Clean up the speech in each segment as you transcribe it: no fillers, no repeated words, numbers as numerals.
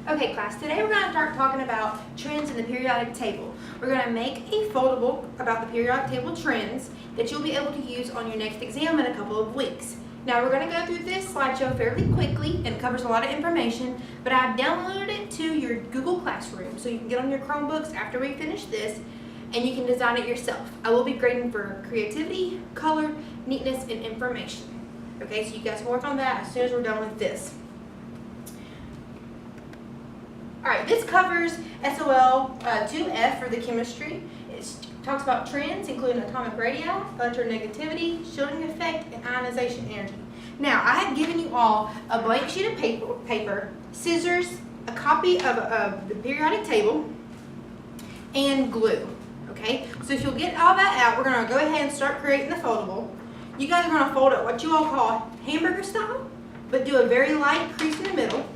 Okay class, today we're going to start talking about trends in the periodic table. We're going to make a foldable about the periodic table trends that you'll be able to use on your next exam in a couple of weeks. Now we're going to go through this slideshow fairly quickly and it covers a lot of information, but I've downloaded it to your Google Classroom so you can get on your Chromebooks after we finish this and you can design it yourself. I will be grading for creativity, color, neatness, and information. Okay, so you guys can work on that as soon as we're done with this. Alright, this covers SOL 2F for the chemistry. It talks about trends including atomic radii, electronegativity, shielding effect, and ionization energy. Now, I have given you all a blank sheet of paper, scissors, a copy of the periodic table, and glue. Okay, so if you'll get all that out, we're going to go ahead and start creating the foldable. You guys are going to fold it what you all call hamburger style, but do a very light crease in the middle.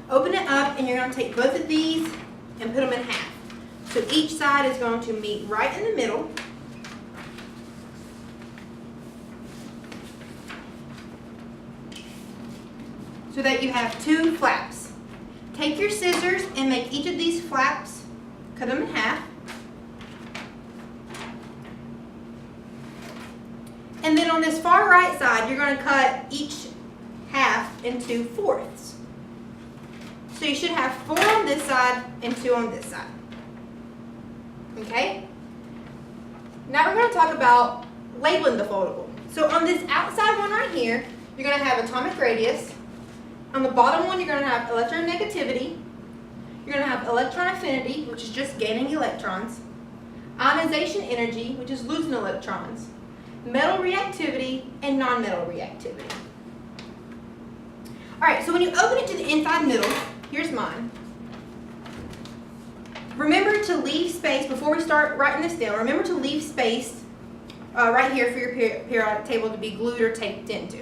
Open it up and you're going to take both of these and put them in half. So each side is going to meet right in the middle. So that you have two flaps. Take your scissors and make each of these flaps, cut them in half. And then on this far right side, you're going to cut each half into fourths. So you should have 4 on this side and 2 on this side. Okay? Now we're going to talk about labeling the foldable. So on this outside one right here, you're going to have atomic radius. On the bottom one, you're going to have electronegativity. You're going to have electron affinity, which is just gaining electrons. Ionization energy, which is losing electrons. Metal reactivity and non-metal reactivity. Alright, so when you open it to the inside middle, here's mine. Remember to leave space, before we start writing this down, remember to leave space right here for your periodic table to be glued or taped into.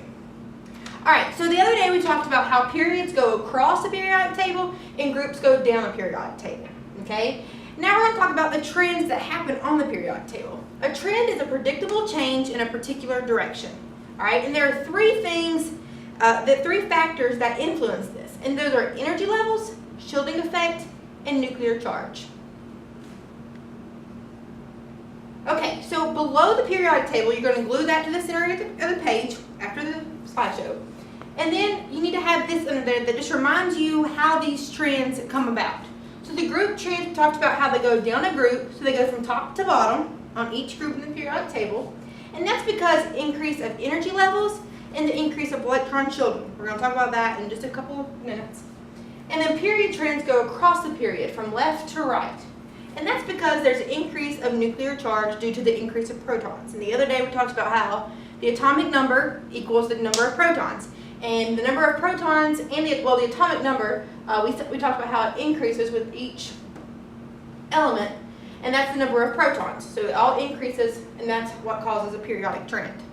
Alright, so the other day we talked about how periods go across the periodic table and groups go down the periodic table. Okay? Now we're going to talk about the trends that happen on the periodic table. A trend is a predictable change in a particular direction. Alright, and there are three factors that influence this. And those are energy levels, shielding effect, and nuclear charge. Okay, so below the periodic table, you're going to glue that to the center of the page after the slideshow. And then you need to have this under there that just reminds you how these trends come about. So the group trends, we talked about how they go down a group, so they go from top to bottom on each group in the periodic table. And that's because increase of energy levels and the increase of electron shielding. We're going to talk about that in just a couple of minutes. And then period trends go across the period from left to right. And that's because there's an increase of nuclear charge due to the increase of protons. And the other day we talked about how the atomic number equals the number of protons. And the number of protons and the atomic number, we talked about how it increases with each element. And that's the number of protons. So it all increases and that's what causes a periodic trend.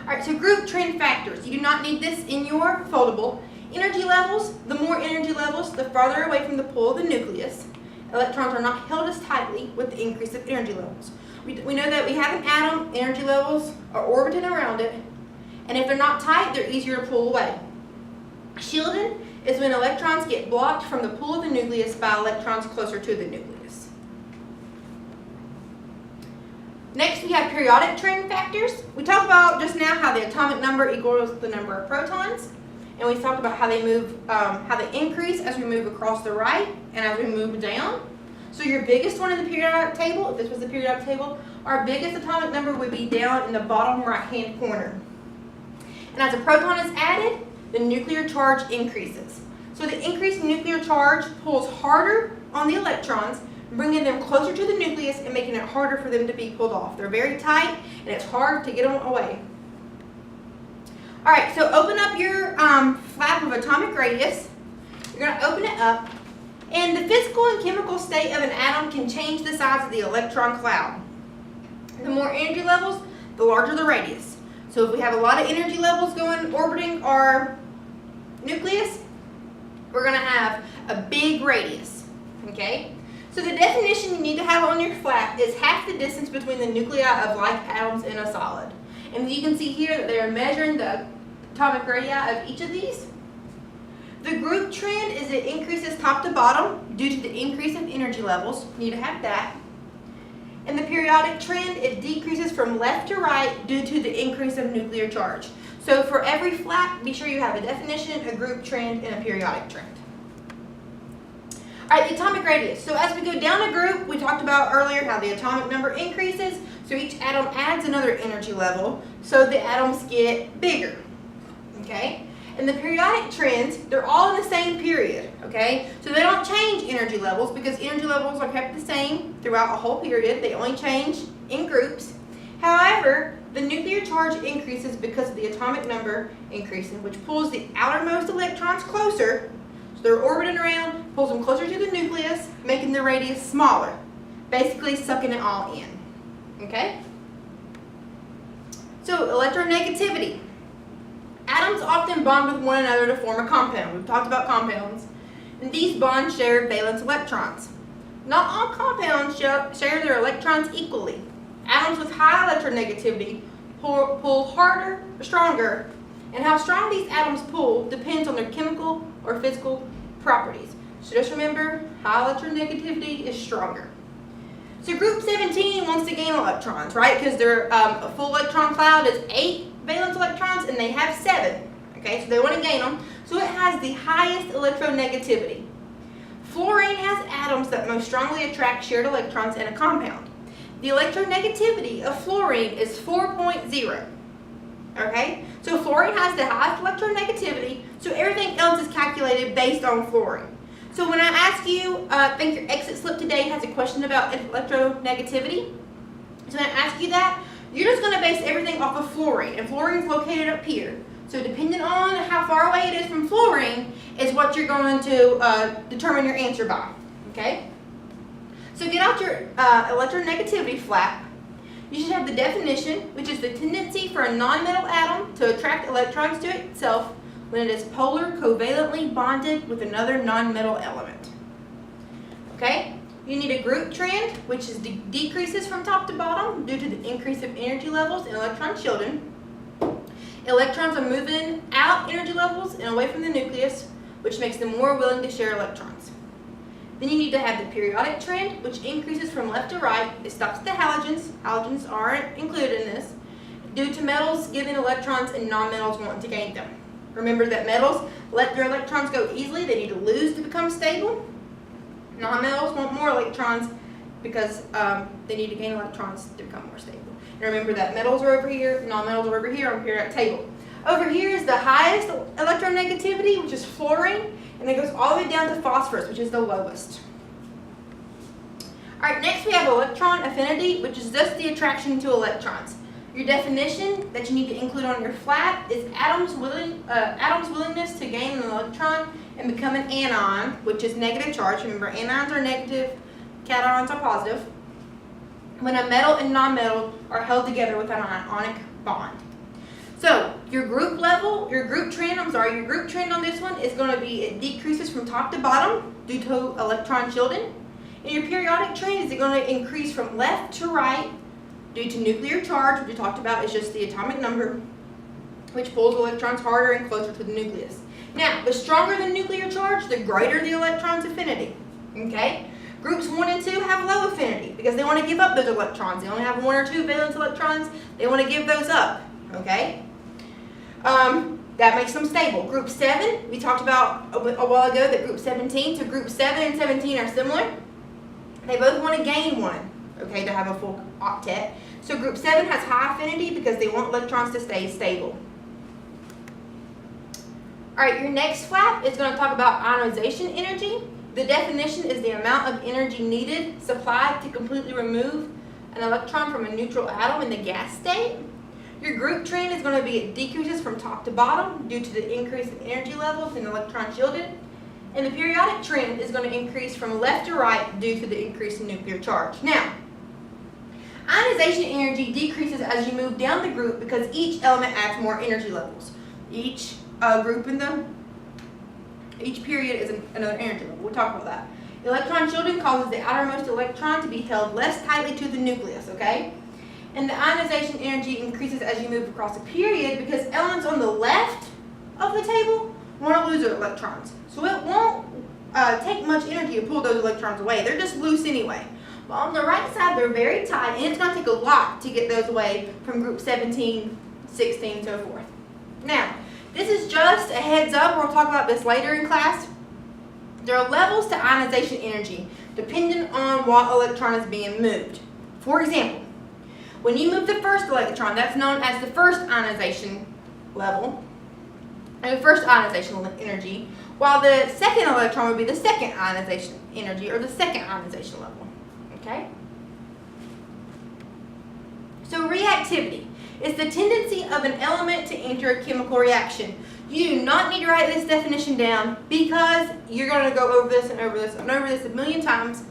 Alright, so group trend factors. You do not need this in your foldable. Energy levels, the more energy levels, the farther away from the pole of the nucleus. Electrons are not held as tightly with the increase of energy levels. We know that we have an atom, energy levels are orbiting around it, and if they're not tight, they're easier to pull away. Shielding is when electrons get blocked from the pull of the nucleus by electrons closer to the nucleus. Next, we have periodic trend factors. We talked about just now how the atomic number equals the number of protons, and we talked about how they move, how they increase as we move across the right and as we move down. So your biggest one in the periodic table, if this was the periodic table, our biggest atomic number would be down in the bottom right-hand corner. And as a proton is added, the nuclear charge increases. So the increased nuclear charge pulls harder on the electrons, bringing them closer to the nucleus and making it harder for them to be pulled off. They're very tight and it's hard to get them away. Alright, so open up your flap of atomic radius. You're going to open it up. And the physical and chemical state of an atom can change the size of the electron cloud. The more energy levels, the larger the radius. So if we have a lot of energy levels orbiting our nucleus, we're going to have a big radius. Okay? So the definition you need to have on your flap is half the distance between the nuclei of like atoms in a solid. And you can see here that they're measuring the atomic radii of each of these. The group trend is it increases top to bottom due to the increase of energy levels. You need to have that. And the periodic trend, it decreases from left to right due to the increase of nuclear charge. So for every flap, be sure you have a definition, a group trend, and a periodic trend. All right, the atomic radius. So as we go down a group, we talked about earlier how the atomic number increases. So each atom adds another energy level, so the atoms get bigger. Okay? And the periodic trends, they're all in the same period. Okay? So they don't change energy levels because energy levels are kept the same throughout a whole period. They only change in groups. However, the nuclear charge increases because of the atomic number increasing, which pulls the outermost electrons closer. So they're orbiting around, pulls them closer to the nucleus, making the radius smaller, basically sucking it all in. Okay? So electronegativity. Atoms often bond with one another to form a compound. We've talked about compounds. And these bonds share valence electrons. Not all compounds share their electrons equally. Atoms with high electronegativity pull harder or stronger, and how strong these atoms pull depends on their chemical or physical properties. So just remember, high electronegativity is stronger. So group 17 wants to gain electrons, right? Because their a full electron cloud is 8 valence electrons and they have 7. Okay, so they want to gain them. So it has the highest electronegativity. Fluorine has atoms that most strongly attract shared electrons in a compound. The electronegativity of fluorine is 4.0. Okay, so fluorine has the highest electronegativity, so everything else is calculated based on fluorine. So when I ask you, I think your exit slip today has a question about electronegativity. So when I ask you that, you're just going to base everything off of fluorine, and fluorine is located up here. So depending on how far away it is from fluorine is what you're going to determine your answer by. Okay? So get out your electronegativity flap. You should have the definition, which is the tendency for a nonmetal atom to attract electrons to itself when it is polar covalently bonded with another nonmetal element. Okay? You need a group trend, which is decreases from top to bottom due to the increase of energy levels in electron shielding. Electrons are moving out energy levels and away from the nucleus, which makes them more willing to share electrons. Then you need to have the periodic trend, which increases from left to right. It stops the halogens. Halogens aren't included in this, due to metals giving electrons and nonmetals wanting to gain them. Remember that metals let their electrons go easily. They need to lose to become stable. Nonmetals want more electrons because they need to gain electrons to become more stable. And remember that metals are over here, nonmetals are over here on the periodic table. Over here is the highest electronegativity, which is fluorine, and it goes all the way down to phosphorus, which is the lowest. All right, next we have electron affinity, which is just the attraction to electrons. Your definition that you need to include on your flap is atoms' willingness to gain an electron and become an anion, which is negative charge. Remember, anions are negative, cations are positive. When a metal and nonmetal are held together with an ionic bond. So your group trend on this one is going to be it decreases from top to bottom due to electron shielding. And your periodic trend is going to increase from left to right due to nuclear charge, which we talked about is just the atomic number, which pulls electrons harder and closer to the nucleus. Now, the stronger the nuclear charge, the greater the electron's affinity. Okay? Groups 1 and 2 have low affinity because they want to give up those electrons. They only have 1 or 2 valence electrons. They want to give those up. Okay? That makes them stable. Group 7, we talked about a while ago that group 17, so group 7 and 17 are similar. They both want to gain 1, okay, to have a full octet. So group 7 has high affinity because they want electrons to stay stable. All right, your next flap is going to talk about ionization energy. The definition is the amount of energy needed supplied to completely remove an electron from a neutral atom in the gas state. Your group trend is going to be it decreases from top to bottom due to the increase in energy levels and electron shielded. And the periodic trend is going to increase from left to right due to the increase in nuclear charge. Now, ionization energy decreases as you move down the group because each element adds more energy levels. Each group in each period is another energy level. We'll talk about that. Electron shielding causes the outermost electron to be held less tightly to the nucleus, okay? And the ionization energy increases as you move across a period because elements on the left of the table want to lose their electrons. So it won't take much energy to pull those electrons away. They're just loose anyway. But on the right side, they're very tight, and it's going to take a lot to get those away from group 17, 16, so forth. Now, this is just a heads up. We'll talk about this later in class. There are levels to ionization energy, depending on what electron is being moved. For example, when you move the first electron, that's known as the first ionization level, and the first ionization energy, while the second electron would be the second ionization energy, or the second ionization level. Okay? So reactivity is the tendency of an element to enter a chemical reaction. You do not need to write this definition down because you're going to go over this and over this and over this a million times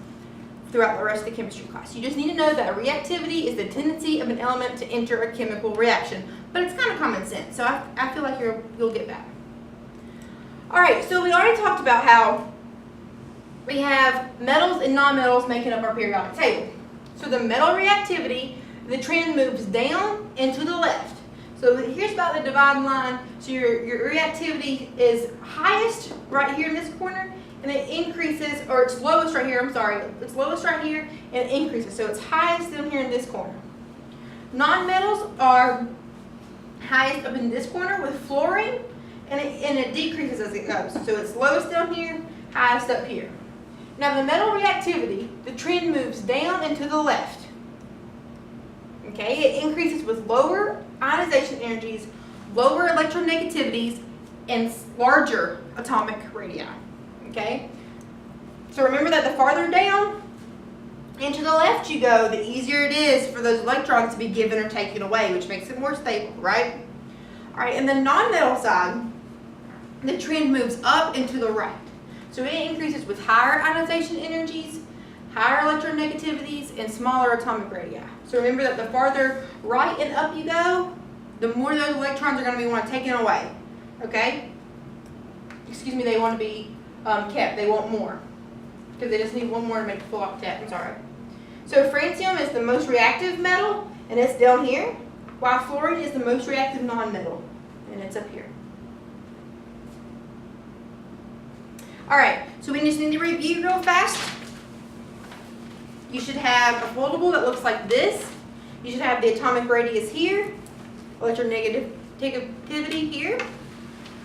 throughout the rest of the chemistry class. You just need to know that reactivity is the tendency of an element to enter a chemical reaction. But it's kind of common sense, so I feel like you'll get that. Alright, so we already talked about how we have metals and nonmetals making up our periodic table. So the metal reactivity, the trend moves down and to the left. So here's about the dividing line. So your reactivity is highest right here in this corner, and it increases, or it's lowest right here, I'm sorry. It's lowest right here, and it increases. So it's highest down here in this corner. Nonmetals are highest up in this corner with fluorine, and it decreases as it goes. So it's lowest down here, highest up here. Now the metal reactivity, the trend moves down and to the left. Okay, it increases with lower ionization energies, lower electronegativities, and larger atomic radii. Okay, so remember that the farther down and to the left you go, the easier it is for those electrons to be given or taken away, which makes it more stable, right? All right, and the nonmetal side, the trend moves up and to the right. So it increases with higher ionization energies, higher electronegativities, and smaller atomic radii. So remember that the farther right and up you go, the more those electrons are going to be taken away. Okay? Excuse me, they want to be kept. They want more. Because they just need one more to make the full octet. I'm sorry. So francium is the most reactive metal, and it's down here, while fluorine is the most reactive nonmetal, and it's up here. Alright, so we just need to review real fast. You should have a foldable that looks like this. You should have the atomic radius here, electronegativity here,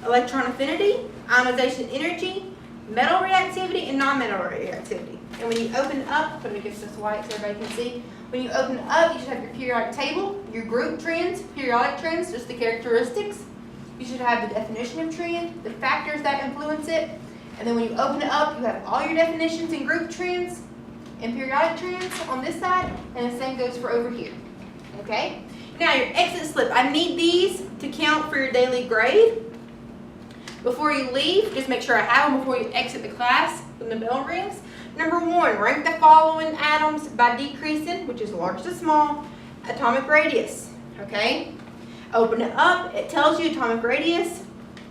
electron affinity, ionization energy, metal reactivity, and non-metal reactivity. And when you open up, let me get this white so everybody can see. When you open up, you should have your periodic table, your group trends, periodic trends, just the characteristics. You should have the definition of trend, the factors that influence it. And then when you open it up, you have all your definitions and group trends and periodic trends on this side, and the same goes for over here. Okay? Now your exit slip. I need these to count for your daily grade. Before you leave, just make sure I have them before you exit the class when the bell rings. Number 1, rank the following atoms by decreasing, which is large to small, atomic radius. Okay? Open it up. It tells you atomic radius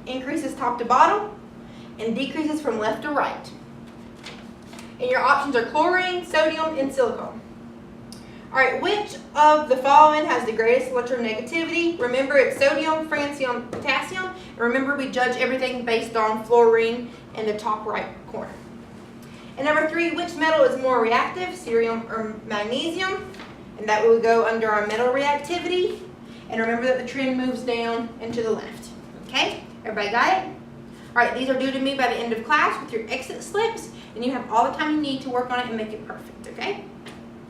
increases top to bottom and decreases from left to right. And your options are chlorine, sodium, and silicon. Alright, which of the following has the greatest electronegativity? Remember, it's sodium, francium, potassium. And remember, we judge everything based on fluorine in the top right corner. And number 3, which metal is more reactive, cerium or magnesium? And that will go under our metal reactivity. And remember that the trend moves down and to the left. Okay? Everybody got it? Alright, these are due to me by the end of class with your exit slips, and you have all the time you need to work on it and make it perfect, okay?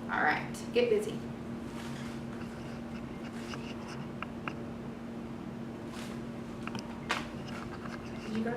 Alright, get busy. Did you go